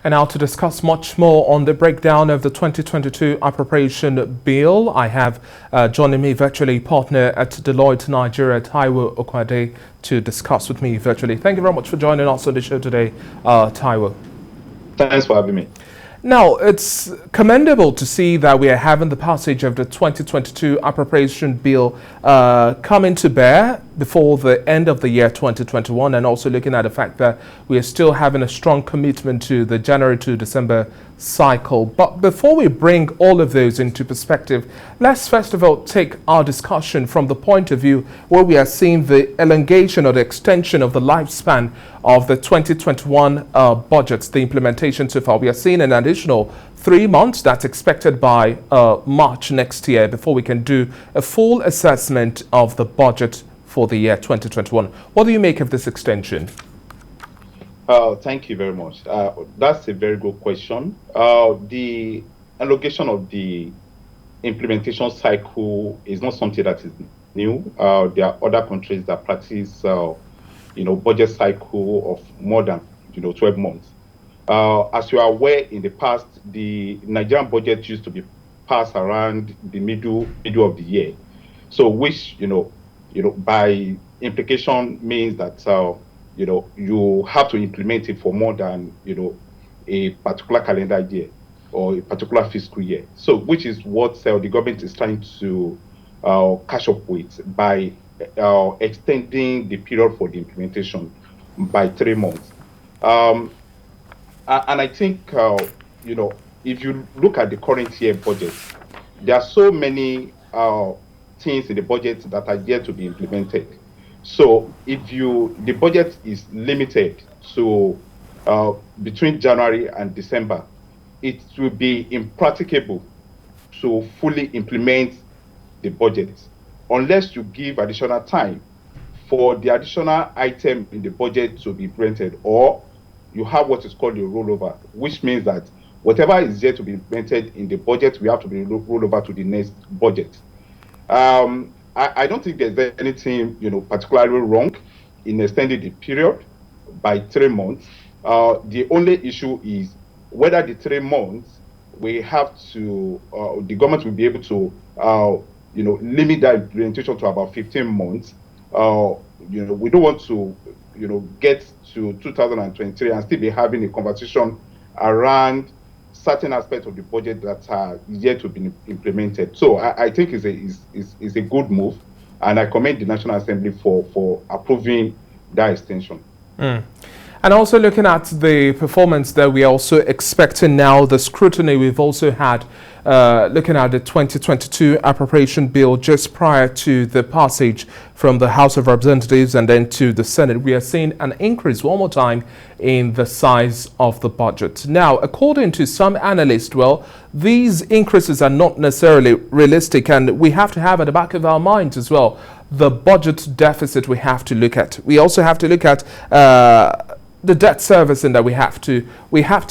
And now to discuss much more on the breakdown of the 2022 Appropriation Bill, I have joining me virtually partner at Deloitte Nigeria, Taiwo Okwade, to discuss with me virtually. Thank you very much for joining us on the show today, Taiwo. Thanks for having me. Now, it's commendable to see that we are having the passage of the 2022 Appropriation Bill coming to bear before the end of the year 2021, and also looking at the fact that we are still having a strong commitment to the January to December cycle. But before we bring all of those into perspective, let's first of all take our discussion from the point of view where we are seeing the elongation or the extension of the lifespan of the 2021 budgets, the implementation so far. We are seeing an additional 3 months that's expected by March next year before we can do a full assessment of the budget for the year 2021. What do you make of this extension? Thank you very much. That's a very good question. The allocation of the implementation cycle is not something that is new. There are other countries that practice, budget cycle of more than 12 months. As you are aware, in the past, the Nigerian budget used to be passed around the middle of the year. So, which by implication means that you have to implement it for more than a particular calendar year or a particular fiscal year. So, which is what the government is trying to catch up with by extending the period for the implementation by 3 months. And I think if you look at the current year budget, there are so many things in the budget that are yet to be implemented. So if the budget is limited to between January and December, it will be impracticable to fully implement the budget unless you give additional time for the additional item in the budget to be implemented, or you have what is called a rollover, which means that whatever is yet to be implemented in the budget, we have to be rolled over to the next budget. I don't think there's anything, particularly wrong in extending the period by 3 months. The only issue is whether the 3 months we have to, the government will be able to, limit that implementation to about 15 months. We don't want to, get to 2023 and still be having a conversation around certain aspects of the budget that are yet to be implemented. So I think it's a good move, and I commend the National Assembly for approving that extension. And also looking at the performance that we are also expecting now, the scrutiny we've also had looking at the 2022 Appropriation Bill just prior to the passage from the House of Representatives and then to the Senate, we are seeing an increase one more time in the size of the budget. Now, according to some analysts, these increases are not necessarily realistic, and we have to have at the back of our minds as well the budget deficit we have to look at. We also have to look at the debt servicing that we have to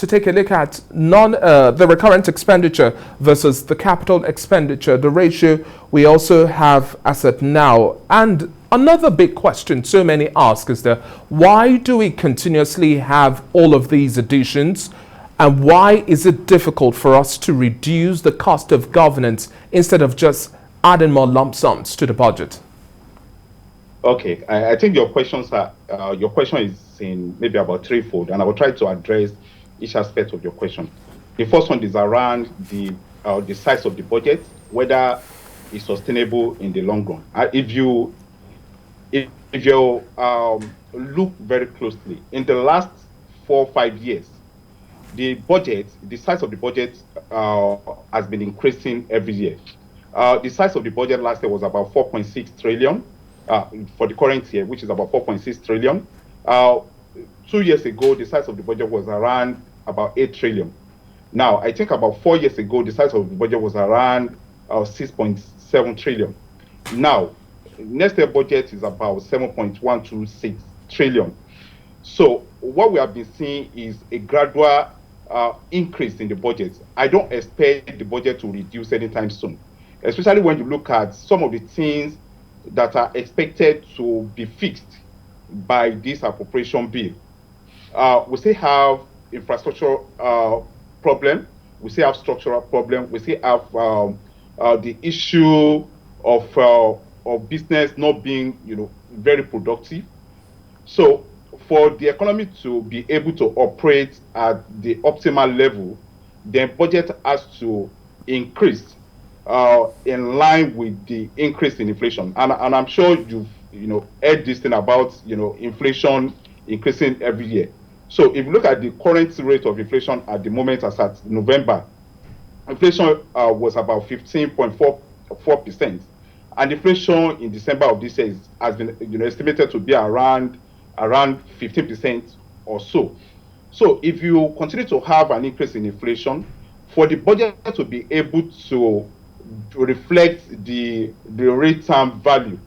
take a look at the recurrent expenditure versus the capital expenditure, the ratio we also have as at now. And another big question so many ask is why do we continuously have all of these additions, and why is it difficult for us to reduce the cost of governance instead of just adding more lump sums to the budget? Okay, I think your question is in maybe about threefold, and I will try to address each aspect of your question. The first one is around the size of the budget, whether it's sustainable in the long run. If you look very closely, in the last 4 or 5 years, the size of the budget has been increasing every year. The size of the budget last year was about 4.6 trillion. For the current year, which is about 4.6 trillion. 2 years ago, the size of the budget was around about 8 trillion. Now, I think about 4 years ago, the size of the budget was around 6.7 trillion. Now, next year budget is about 7.126 trillion. So what we have been seeing is a gradual increase in the budget. I don't expect the budget to reduce anytime soon, especially when you look at some of the things that are expected to be fixed by this appropriation bill. We still have infrastructure problem. We still have structural problem. We still have the issue of business not being, very productive. So for the economy to be able to operate at the optimal level, then budget has to increase in line with the increase in inflation. And I'm sure you've heard this thing about inflation increasing every year. So if you look at the current rate of inflation at the moment as at November, inflation was about 15.44%, and inflation in December of this year has been estimated to be around 15% or so. So if you continue to have an increase in inflation, for the budget to be able to reflect the rate term value,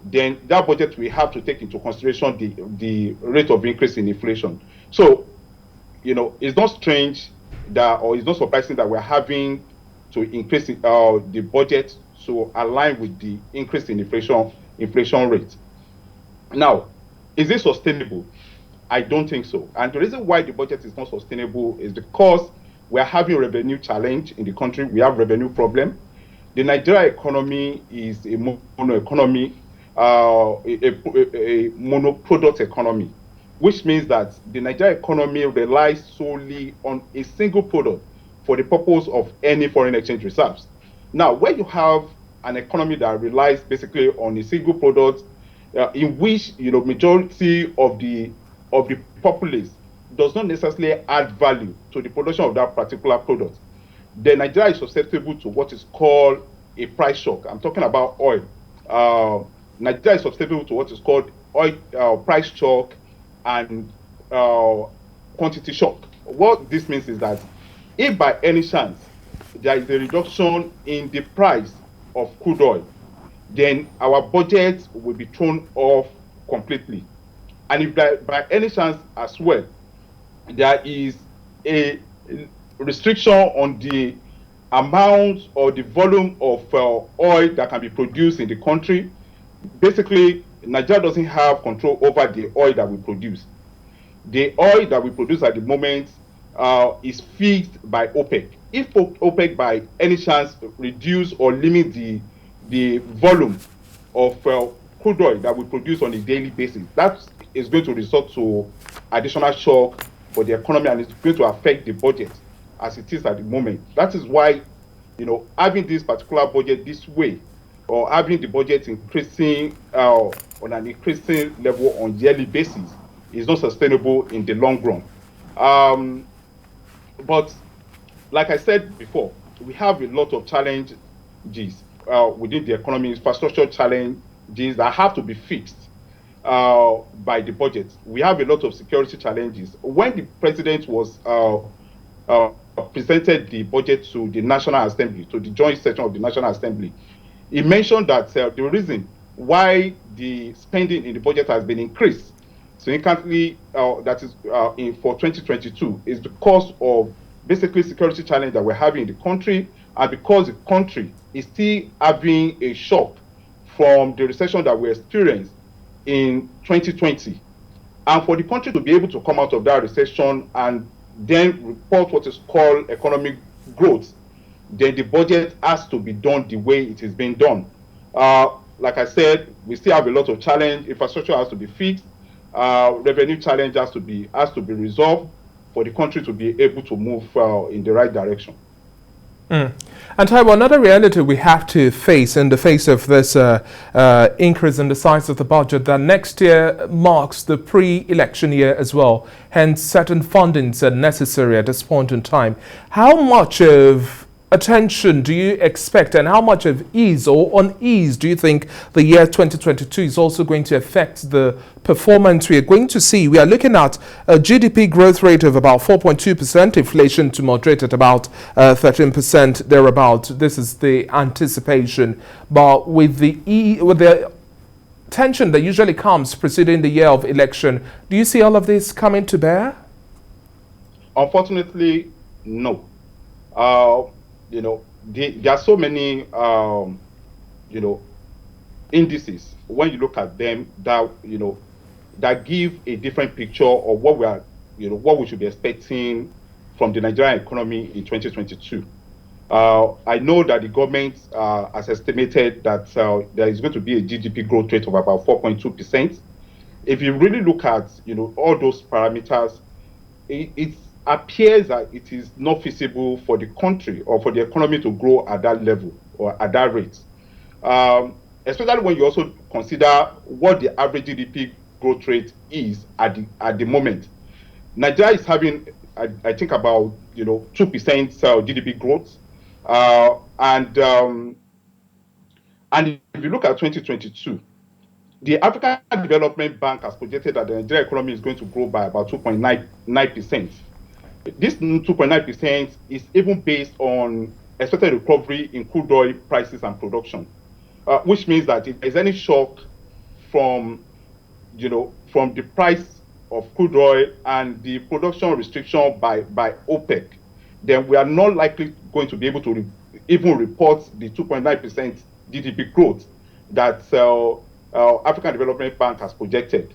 then that budget will have to take into consideration the rate of increase in inflation. So, it's not strange or it's not surprising that we're having to increase the budget to align with the increase in inflation rate. Now, is it sustainable? I don't think so. And the reason why the budget is not sustainable is because we're having a revenue challenge in the country. We have revenue problem. The Nigeria economy is a mono economy, a monoproduct economy, which means that the Nigeria economy relies solely on a single product for the purpose of any foreign exchange reserves. Now, when you have an economy that relies basically on a single product, in which majority of the populace does not necessarily add value to the production of that particular product, then Nigeria is susceptible to what is called a price shock. I'm talking about oil. Nigeria is susceptible to what is called oil price shock and quantity shock. What this means is that if by any chance there is a reduction in the price of crude oil, then our budget will be thrown off completely. And if by any chance as well there is a restriction on the amount or the volume of oil that can be produced in the country, basically Nigeria doesn't have control over the oil that we produce. The oil that we produce at the moment is fixed by OPEC. If OPEC by any chance reduce or limit the volume of crude oil that we produce on a daily basis, that is going to result to additional shock for the economy, and it's going to affect the budget as it is at the moment. That is why, having this particular budget this way, or having the budget increasing on an increasing level on yearly basis, is not sustainable in the long run. But like I said before, we have a lot of challenges within the economy, infrastructure challenges that have to be fixed by the budget. We have a lot of security challenges. When the president was presented the budget to the National Assembly, to the joint session of the National Assembly, he mentioned that the reason why the spending in the budget has been increased significantly, that is for 2022, is because of basically security challenge that we're having in the country, and because the country is still having a shock from the recession that we experienced in 2020. And for the country to be able to come out of that recession and then report what is called economic growth, then the budget has to be done the way it is being done. Like I said, we still have a lot of challenge. Infrastructure has to be fixed. Revenue challenge has to be resolved for the country to be able to move in the right direction. And Taiwo, another reality we have to face in the face of this increase in the size of the budget, that next year marks the pre-election year as well. Hence, certain fundings are necessary at this point in time. How much of attention do you expect, and how much of ease or unease do you think the year 2022 is also going to affect the performance we are going to see? We are looking at a GDP growth rate of about 4.2%, inflation to moderate at about 13% thereabout. This is the anticipation. But with the tension that usually comes preceding the year of election, do you see all of this coming to bear? Unfortunately, no. There are so many, indices when you look at them that, that give a different picture of what we are what we should be expecting from the Nigerian economy in 2022. I know that the government has estimated that there is going to be a GDP growth rate of about 4.2%. If you really look at all those parameters, it appears that it is not feasible for the country or for the economy to grow at that level or at that rate. Especially when you also consider what the average GDP growth rate is at the moment. Nigeria is having, I think, about 2% GDP growth, and if you look at 2022, the African Development Bank has projected that the Nigerian economy is going to grow by about 2.99%. This 2.9% is even based on expected recovery in crude oil prices and production, which means that if there's any shock from the price of crude oil and the production restriction by OPEC, then we are not likely going to be able to even report the 2.9% GDP growth that African Development Bank has projected.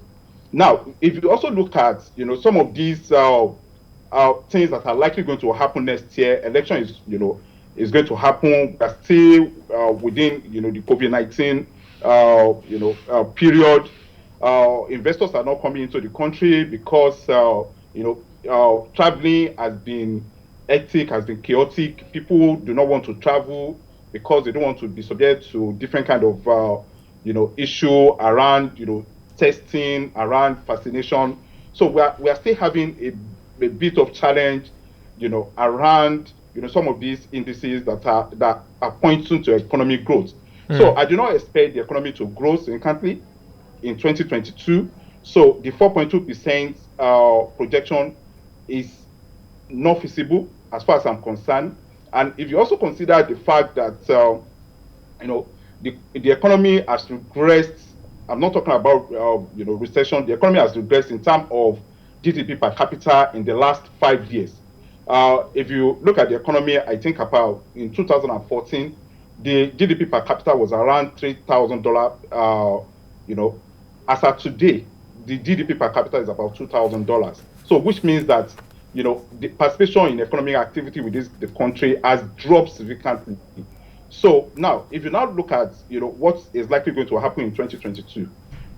Now, if you also look at some of these things that are likely going to happen next year, election is going to happen. We're still within the COVID-19 period. Investors are not coming into the country because traveling has been hectic, has been chaotic. People do not want to travel because they don't want to be subject to different kind of issue around testing, around vaccination. So we are still having a bit of challenge around some of these indices that are pointing to economic growth. So I do not expect the economy to grow significantly in 2022. So the 4.2% projection is not feasible as far as I'm concerned. And if you also consider the fact that the economy has regressed, I'm not talking about recession. The economy has regressed in terms of GDP per capita in the last 5 years. If you look at the economy, I think about in 2014, the GDP per capita was around $3,000. As of today, the GDP per capita is about $2,000. So, which means that the participation in economic activity within the country has dropped significantly. So now, if you now look at what is likely going to happen in 2022,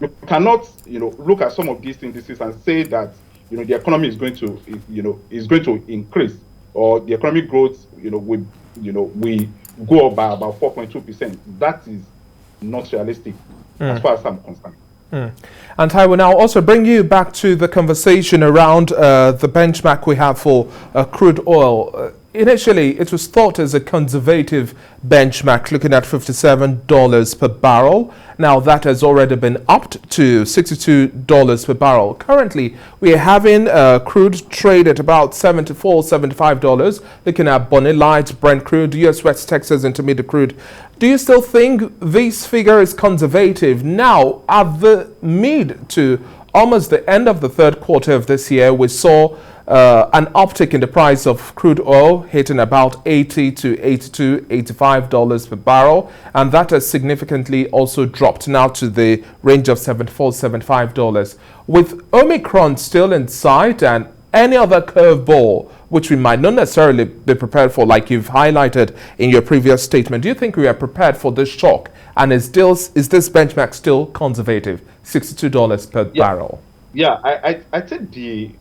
you cannot look at some of these indices and say that the economy is going to increase, or the economic growth will go up by about 4.2%. That is not realistic as far as I'm concerned. And I will now also bring you back to the conversation around the benchmark we have for crude oil. Initially, it was thought as a conservative benchmark, looking at $57 per barrel. Now that has already been upped to $62 per barrel. Currently, we are having crude trade at about $74, $75. Looking at Bonny Light, Brent crude, US West Texas Intermediate crude. Do you still think this figure is conservative? Now, at the mid to almost the end of the third quarter of this year, we saw an uptick in the price of crude oil hitting about $80 to $82, $85 per barrel, and that has significantly also dropped now to the range of $74, $75. With Omicron still in sight and any other curveball which we might not necessarily be prepared for, like you've highlighted in your previous statement, do you think we are prepared for this shock? And is this benchmark still conservative, $62 per barrel? Yeah, I think the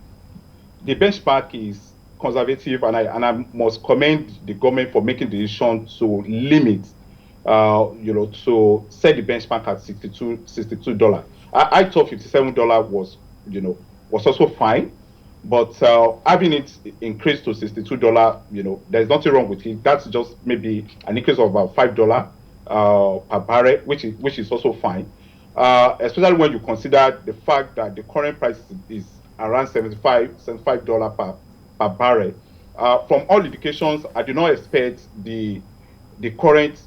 benchmark is conservative, and I must commend the government for making the decision to limit, to set the benchmark at $62. I thought $57 was also fine, but having it increased to $62, there's nothing wrong with it. That's just maybe an increase of about $5 per barrel, which is also fine, especially when you consider the fact that the current price is around $75 per barrel. From all indications, I do not expect the current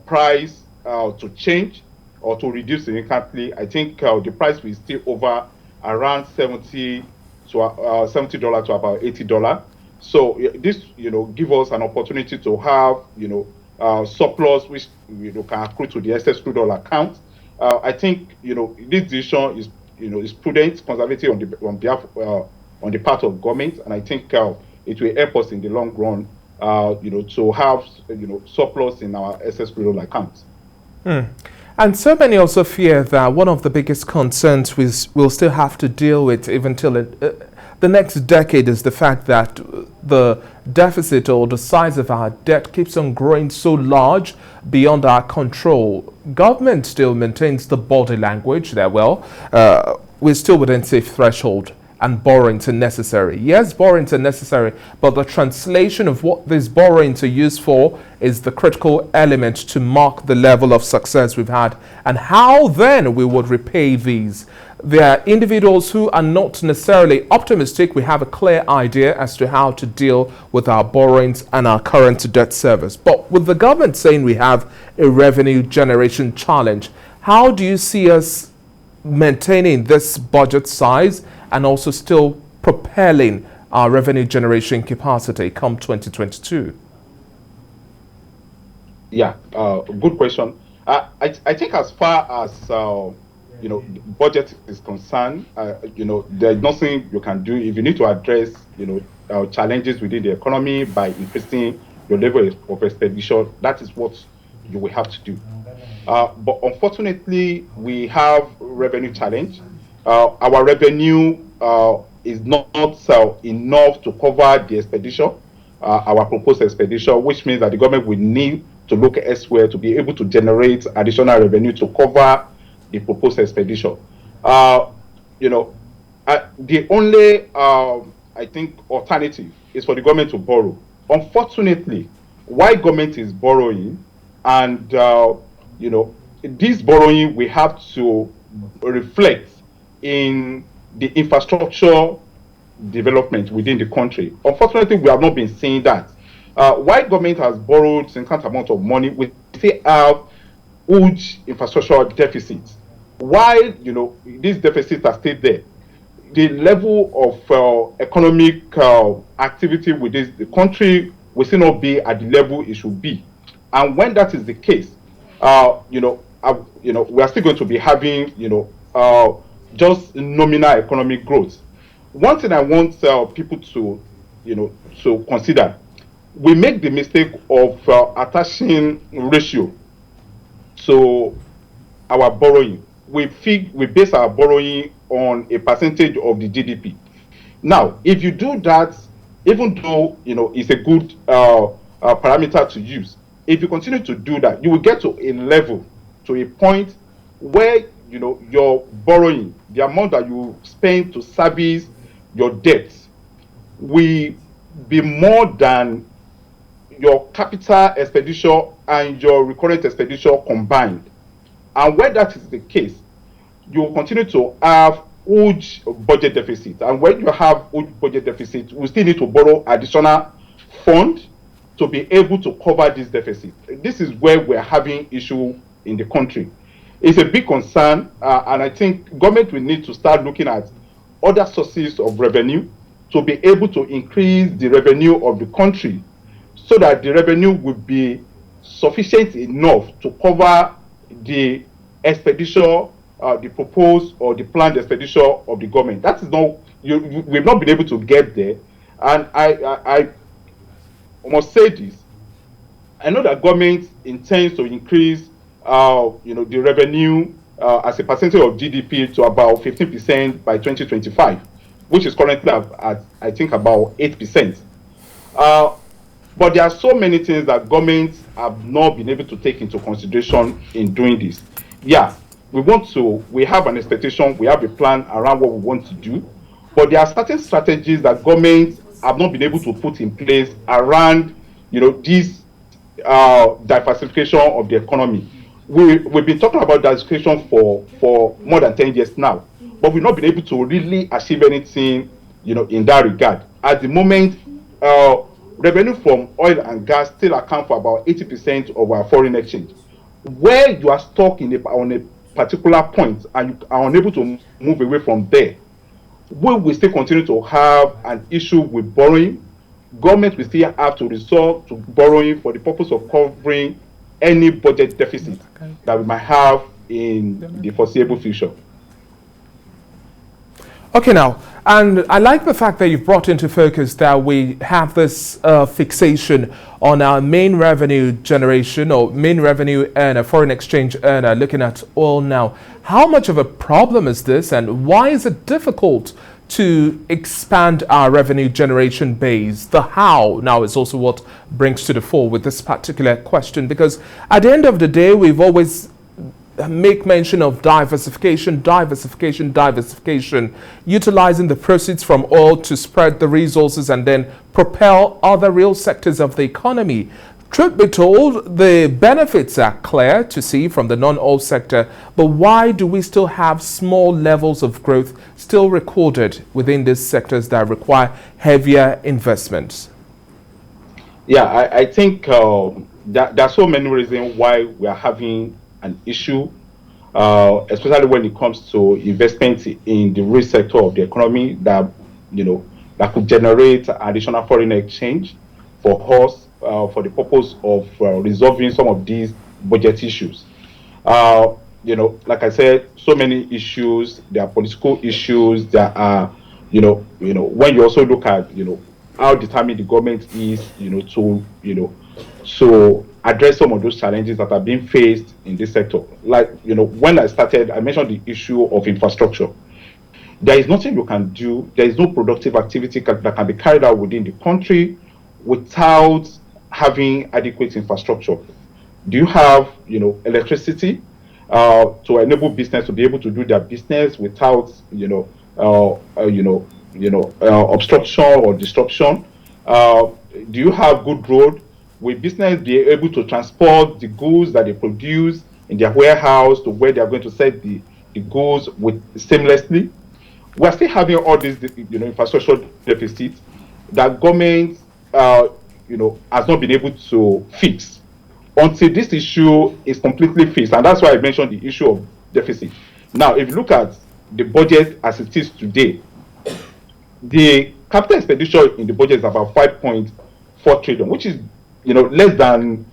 price to change or to reduce significantly. I think the price will still over around $70 to about $80. So this give us an opportunity to have surplus which can accrue to the excess crude oil account. I think this decision is prudent, conservative on behalf on the part of government, and I think it will help us in the long run, to have surplus in our excess payroll accounts. And so many also fear that one of the biggest concerns we'll still have to deal with even till the next decade is the fact that the deficit or the size of our debt keeps on growing so large beyond our control. Government still maintains the body language that, well, we're still within safe threshold and borrowings are necessary. Yes, borrowings are necessary, but the translation of what these borrowings are used for is the critical element to mark the level of success we've had and how then we would repay these. There are individuals who are not necessarily optimistic. We have a clear idea as to how to deal with our borrowings and our current debt service. But with the government saying we have a revenue generation challenge, how do you see us maintaining this budget size and also still propelling our revenue generation capacity come 2022? Yeah, good question. I think as far as budget is concerned, there's nothing you can do. If you need to address challenges within the economy by increasing your level of expenditure, that is what you will have to do. But unfortunately, we have revenue challenge. Our revenue is not enough to cover the expenditure, our proposed expenditure, which means that the government will need to look elsewhere to be able to generate additional revenue to cover the proposed expenditure. The only, I think, alternative is for the government to borrow. Unfortunately, why government is borrowing, and this borrowing we have to reflect in the infrastructure development within the country. Unfortunately, we have not been seeing that. Why government has borrowed significant amount of money, we still have huge infrastructure deficits. While these deficits are still there, the level of economic activity within the country will still not be at the level it should be. And when that is the case, we are still going to be having just nominal economic growth. One thing I want people to consider: we make the mistake of attaching ratio to our borrowing. We base our borrowing on a percentage of the GDP. Now, if you do that, even though it's a good parameter to use, if you continue to do that, you will get to a level, to a point where your borrowing, the amount that you spend to service your debts, will be more than your capital expenditure and your recurrent expenditure combined. And when that is the case, you will continue to have huge budget deficit. And when you have huge budget deficit, we still need to borrow additional funds to be able to cover this deficit. This is where we're having issue in the country. It's a big concern, and I think government will need to start looking at other sources of revenue to be able to increase the revenue of the country, so that the revenue will be sufficient enough to cover the expenditure, the proposed or the planned expenditure of the government. That is not, we've not been able to get there. And I must say this: I know that government intends to increase the revenue as a percentage of GDP to about 15% by 2025, which is currently at I think about 8%. But there are so many things that governments have not been able to take into consideration in doing this. Yeah, we have an expectation, we have a plan around what we want to do, but there are certain strategies that governments have not been able to put in place around, this diversification of the economy. We've been talking about diversification for more than 10 years now, but we've not been able to really achieve anything, in that regard. At the moment, revenue from oil and gas still account for about 80% of our foreign exchange. Where you are stuck on a particular point and you are unable to move away from there, we will still continue to have an issue with borrowing. Government will still have to resort to borrowing for the purpose of covering any budget deficit that we might have in the foreseeable future. Okay, now, and I like the fact that you've brought into focus that we have this fixation on our main revenue generation or main revenue earner, foreign exchange earner, looking at oil now. How much of a problem is this, and why is it difficult to expand our revenue generation base? The how now is also what brings to the fore with this particular question, because at the end of the day, we've always make mention of diversification, utilizing the proceeds from oil to spread the resources and then propel other real sectors of the economy. Truth be told, the benefits are clear to see from the non-oil sector, but why do we still have small levels of growth still recorded within these sectors that require heavier investments? Yeah, I think there are so many reasons why we are having an issue, especially when it comes to investment in the real sector of the economy that that could generate additional foreign exchange for us for the purpose of resolving some of these budget issues. Like I said, so many issues. There are political issues. There are when you also look at how determined the government is to address some of those challenges that are being faced in this sector. Like, when I started, I mentioned the issue of infrastructure. There is nothing you can do. There is no productive activity that can be carried out within the country without having adequate infrastructure. Do you have, electricity to enable business to be able to do their business without, obstruction or disruption? Do you have good road? Will business be able to transport the goods that they produce in their warehouse to where they are going to sell the goods seamlessly? We are still having all these, infrastructure deficits that government, has not been able to fix until this issue is completely fixed. And that's why I mentioned the issue of deficit. Now, if you look at the budget as it is today, the capital expenditure in the budget is about 5.4 trillion, which is less than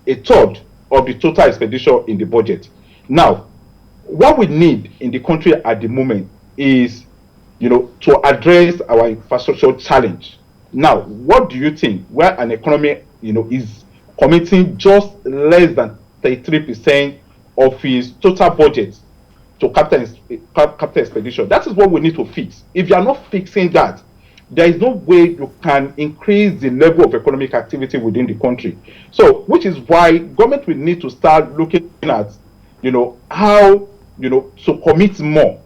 a third of the total expenditure in the budget. Now, what we need in the country at the moment is, to address our infrastructure challenge. Now, what do you think? Where an economy, is committing just less than 33% of its total budget to capital expenditure? That is what we need to fix. If you are not fixing that, there is no way you can increase the level of economic activity within the country. So, which is why government will need to start looking at, how, to commit more.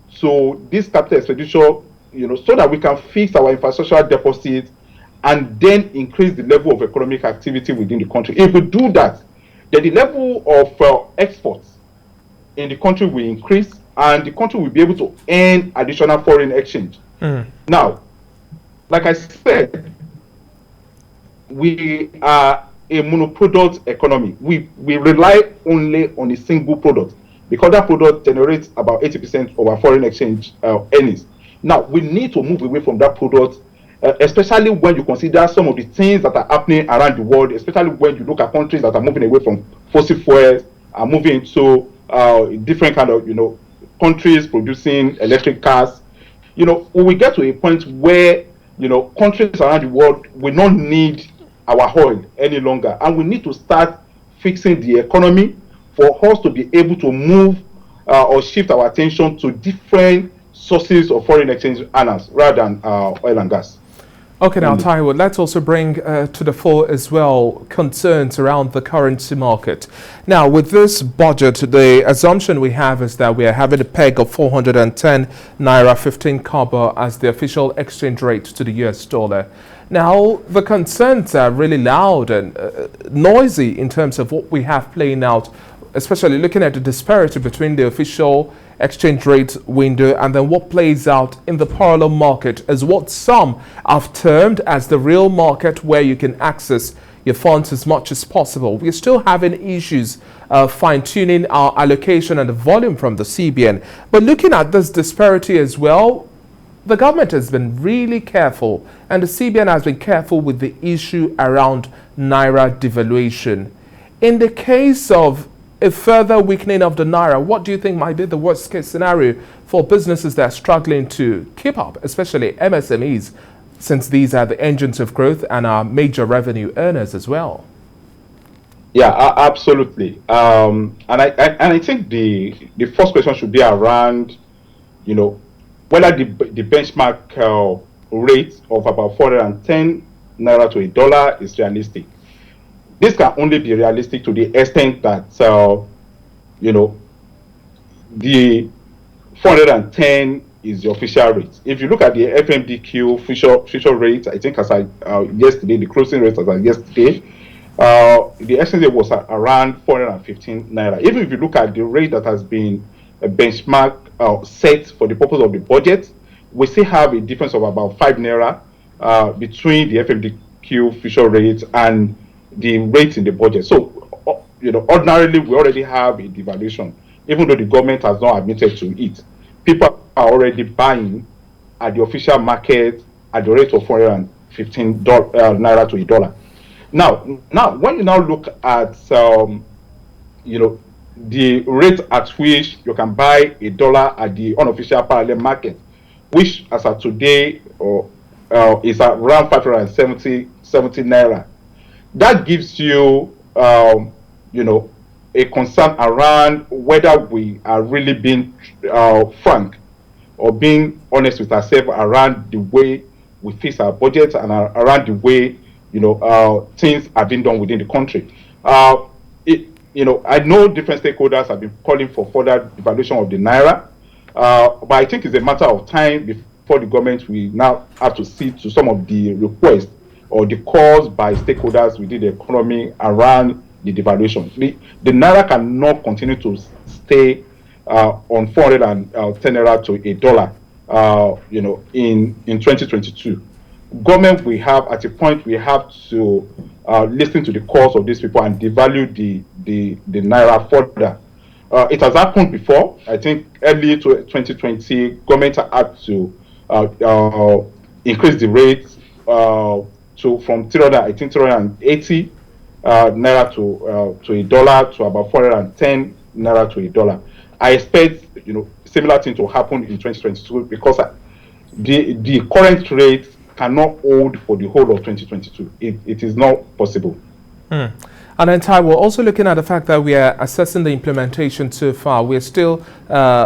So this capital expenditure, so that we can fix our infrastructural deficit and then increase the level of economic activity within the country. If we do that, then the level of exports in the country will increase and the country will be able to earn additional foreign exchange. Now, like I said, we are a monoproduct economy. We rely only on a single product because that product generates about 80% of our foreign exchange earnings. Now, we need to move away from that product, especially when you consider some of the things that are happening around the world, especially when you look at countries that are moving away from fossil fuels, are moving into different kind of, countries producing electric cars. We will get to a point where countries around the world will not need our oil any longer, and we need to start fixing the economy for us to be able to move or shift our attention to different sources of foreign exchange earners rather than oil and gas. Okay, now Taiwo, let's also bring to the fore as well concerns around the currency market. Now, with this budget, the assumption we have is that we are having a peg of 410 naira 15 kobo as the official exchange rate to the US dollar. Now, the concerns are really loud and noisy in terms of what we have playing out, especially looking at the disparity between the official exchange rate window and then what plays out in the parallel market as what some have termed as the real market where you can access your funds as much as possible. We're still having issues fine-tuning our allocation and the volume from the CBN. But looking at this disparity as well, the government has been really careful and the CBN has been careful with the issue around naira devaluation. In the case of a further weakening of the naira, what do you think might be the worst case scenario for businesses that are struggling to keep up, especially MSMEs, since these are the engines of growth and are major revenue earners as well? Yeah, absolutely. And I think the first question should be around, whether the benchmark rate of about 410 naira to $1 is realistic. This can only be realistic to the extent that the 410 is the official rate. If you look at the FMDQ future rate, I think as yesterday, the closing rate as yesterday, the exchange rate was around 415 naira. Even if you look at the rate that has been a benchmark set for the purpose of the budget, we still have a difference of about 5 naira between the FMDQ future rate and the rate in the budget. So, ordinarily we already have a devaluation, even though the government has not admitted to it. People are already buying at the official market at the rate of 415 naira to $1. Now, when you now look at the rate at which you can buy $1 at the unofficial parallel market, which as of today is around 570 naira, that gives you a concern around whether we are really being frank or being honest with ourselves around the way we fix our budget and around the way things are being done within the country. I know different stakeholders have been calling for further devaluation of the naira, but I think it's a matter of time before the government will now have to see to some of the requests or the calls by stakeholders within the economy around the devaluation. The naira cannot continue to stay on 410 naira to $1, in 2022. Government we have at a point we have to listen to the calls of these people and devalue the naira further. It has happened before. I think early to 2020, government had to increase the rates from 380 naira to $1 to about 410 naira to $1. I expect similar thing to happen in 2022 because the current rate cannot hold for the whole of 2022. It is not possible. And then, Ty, we're also looking at the fact that we are assessing the implementation so far. We're still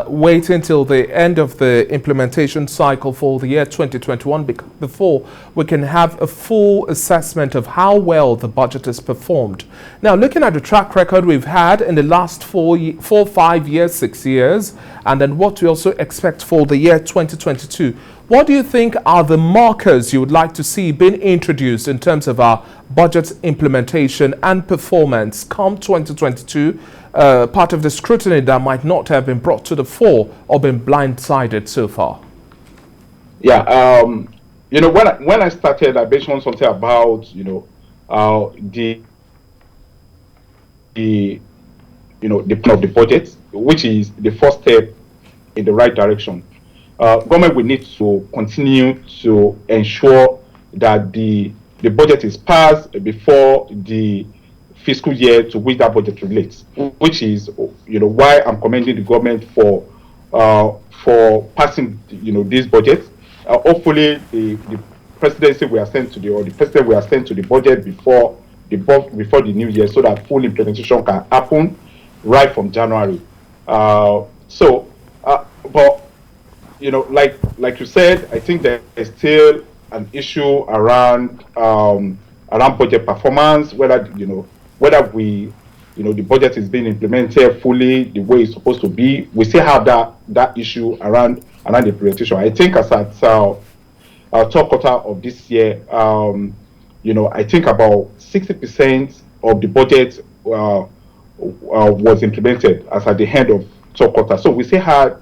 waiting till the end of the implementation cycle for the year 2021 before we can have a full assessment of how well the budget has performed. Now, looking at the track record we've had in the last 4, 5 years, 6 years, and then what we also expect for the year 2022, what do you think are the markers you would like to see being introduced in terms of our budget implementation and performance come 2022, part of the scrutiny that might not have been brought to the fore or been blindsided so far? Yeah, when I started, I mentioned something about the plan of the budget, which is the first step in the right direction. Government will need to continue to ensure that the budget is passed before the fiscal year to which that budget relates, which is why I'm commending the government for passing this budget. Hopefully the presidency we are sent to the president we are sent to the budget before the new year, so that full implementation can happen right from January. But like you said, I think there is still an issue around budget performance, whether the budget is being implemented fully the way it's supposed to be. We still have that issue around the implementation. I think as at our third quarter of this year, I think about 60% of the budget was implemented as at the end of third quarter. So we still had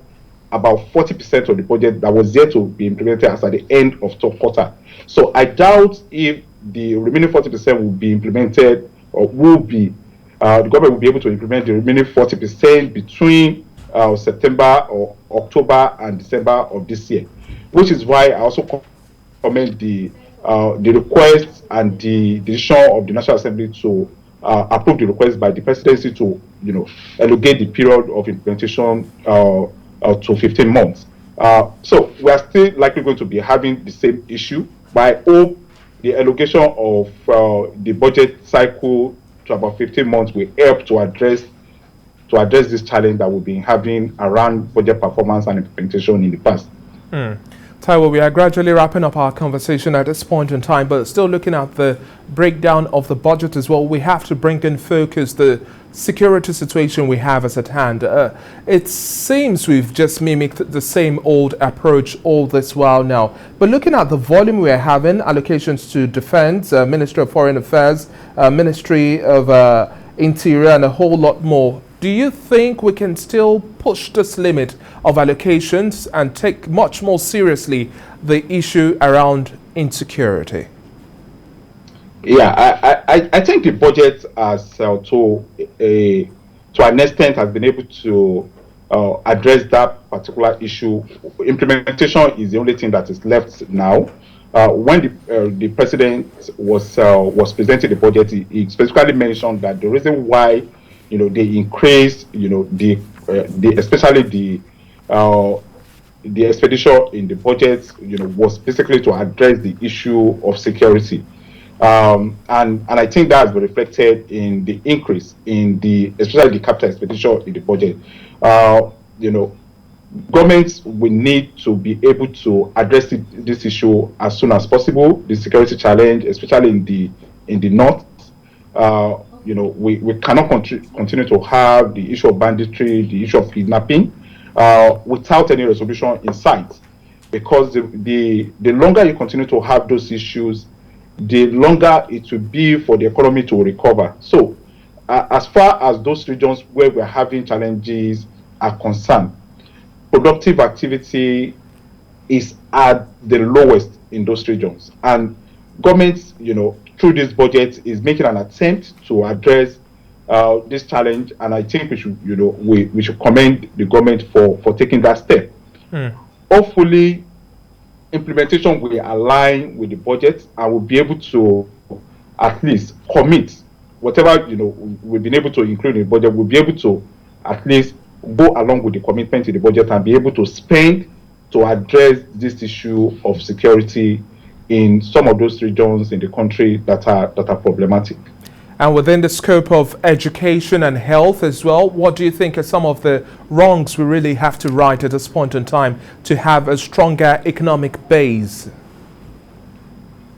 about 40% of the budget that was yet to be implemented as at the end of third quarter. So I doubt if the remaining 40% will be implemented, or the government will be able to implement the remaining 40% between September or October and December of this year, which is why I also commend the request and the decision of the National Assembly to approved the request by the presidency to, elongate the period of implementation to 15 months. So we are still likely going to be having the same issue, but I hope the elongation of the budget cycle to about 15 months will help to address this challenge that we've been having around budget performance and implementation in the past. Taiwo, we are gradually wrapping up our conversation at this point in time, but still looking at the breakdown of the budget as well, we have to bring in focus the security situation we have as at hand. It seems we've just mimicked the same old approach all this while now. But looking at the volume we are having, allocations to Defense, Ministry of Foreign Affairs, Ministry of Interior, and a whole lot more, do you think we can still push this limit of allocations and take much more seriously the issue around insecurity? Yeah, I think the budget has to an extent has been able to address that particular issue. Implementation is the only thing that is left now. When the president was presenting the budget, he specifically mentioned that the reason why they increased the especially the expenditure in the budget was basically to address the issue of security. And I think that has been reflected in the increase in especially the capital expenditure in the budget. Governments will need to be able to address this issue as soon as possible. The security challenge, especially in the north. We cannot continue to have the issue of banditry, the issue of kidnapping, without any resolution in sight. Because the longer you continue to have those issues, the longer it will be for the economy to recover. So, as far as those regions where we're having challenges are concerned, productive activity is at the lowest in those regions. And governments, through this budget, is making an attempt to address this challenge, and I think we should, we should commend the government for taking that step. Hopefully, implementation will align with the budget, and we'll be able to at least commit whatever we've been able to include in the budget. We'll be able to at least go along with the commitment in the budget and be able to spend to address this issue of security in some of those regions in the country that are problematic. And within the scope of education and health as well, what do you think are some of the wrongs we really have to right at this point in time to have a stronger economic base?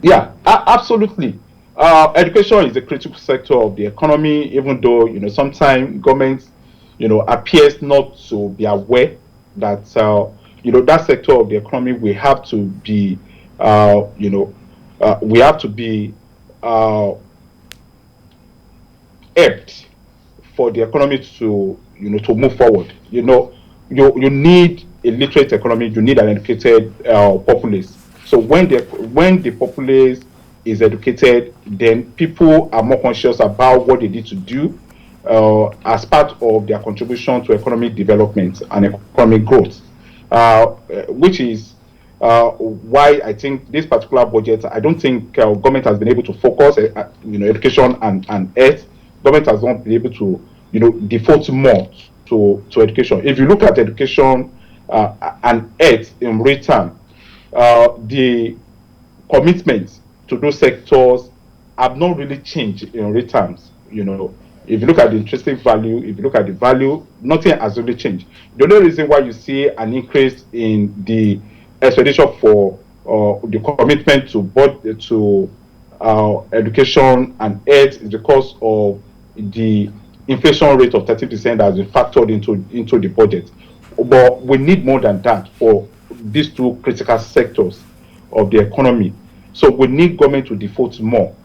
Yeah, absolutely. Education is a critical sector of the economy, even though sometimes governments appears not to be aware that that sector of the economy we have to be we have to be helped for the economy to move forward. You need a literate economy. You need an educated populace. So when the populace is educated, then people are more conscious about what they need to do as part of their contribution to economic development and economic growth, which is why I think this particular budget, I don't think government has been able to focus, education and health. Government has not been able to, devote more to education. If you look at education and health in return, the commitments to those sectors have not really changed in returns. If you look at the intrinsic value, if you look at the value, nothing has really changed. The only reason why you see an increase in the expenditure for the commitment to education and health is because of the inflation rate of 30% that has been factored into the budget. But we need more than that for these two critical sectors of the economy. So we need government to devote more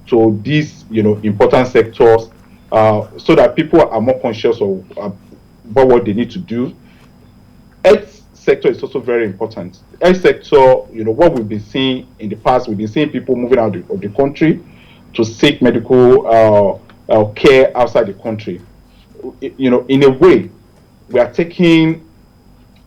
to these important sectors so that people are more conscious of about what they need to do. Health sector is also very important. Health sector, what we've been seeing in the past, we've been seeing people moving out of the country to seek medical care outside the country. In a way, we are taking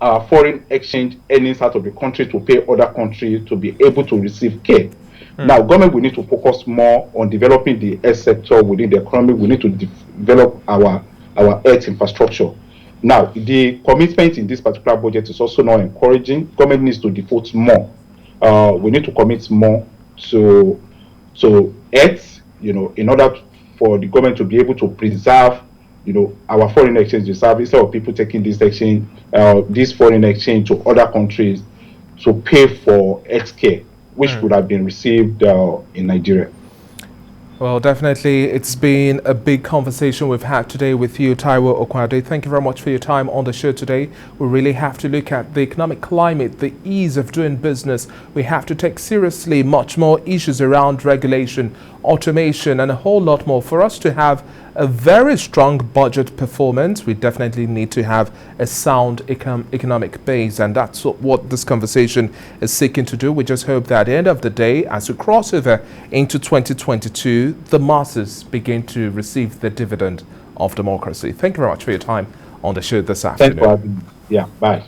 foreign exchange earnings out of the country to pay other countries to be able to receive care. Now, government will need to focus more on developing the health sector within the economy. We need to develop our health infrastructure. Now, the commitment in this particular budget is also not encouraging. Government needs to devote more. We need to commit more to health, in order for the government to be able to preserve, our foreign exchange reserve, instead of people taking this foreign exchange to other countries to pay for health care, which would have been received in Nigeria. Well, definitely, it's been a big conversation we've had today with you, Taiwo Okwade. Thank you very much for your time on the show today. We really have to look at the economic climate, the ease of doing business. We have to take seriously much more issues around regulation, automation, and a whole lot more. For us to have a very strong budget performance, we definitely need to have a sound economic base, and that's what this conversation is seeking to do. We just hope that at the end of the day, as we cross over into 2022, the masses begin to receive the dividend of democracy. Thank you very much for your time on the show this afternoon. Thanks for having me. Yeah, bye.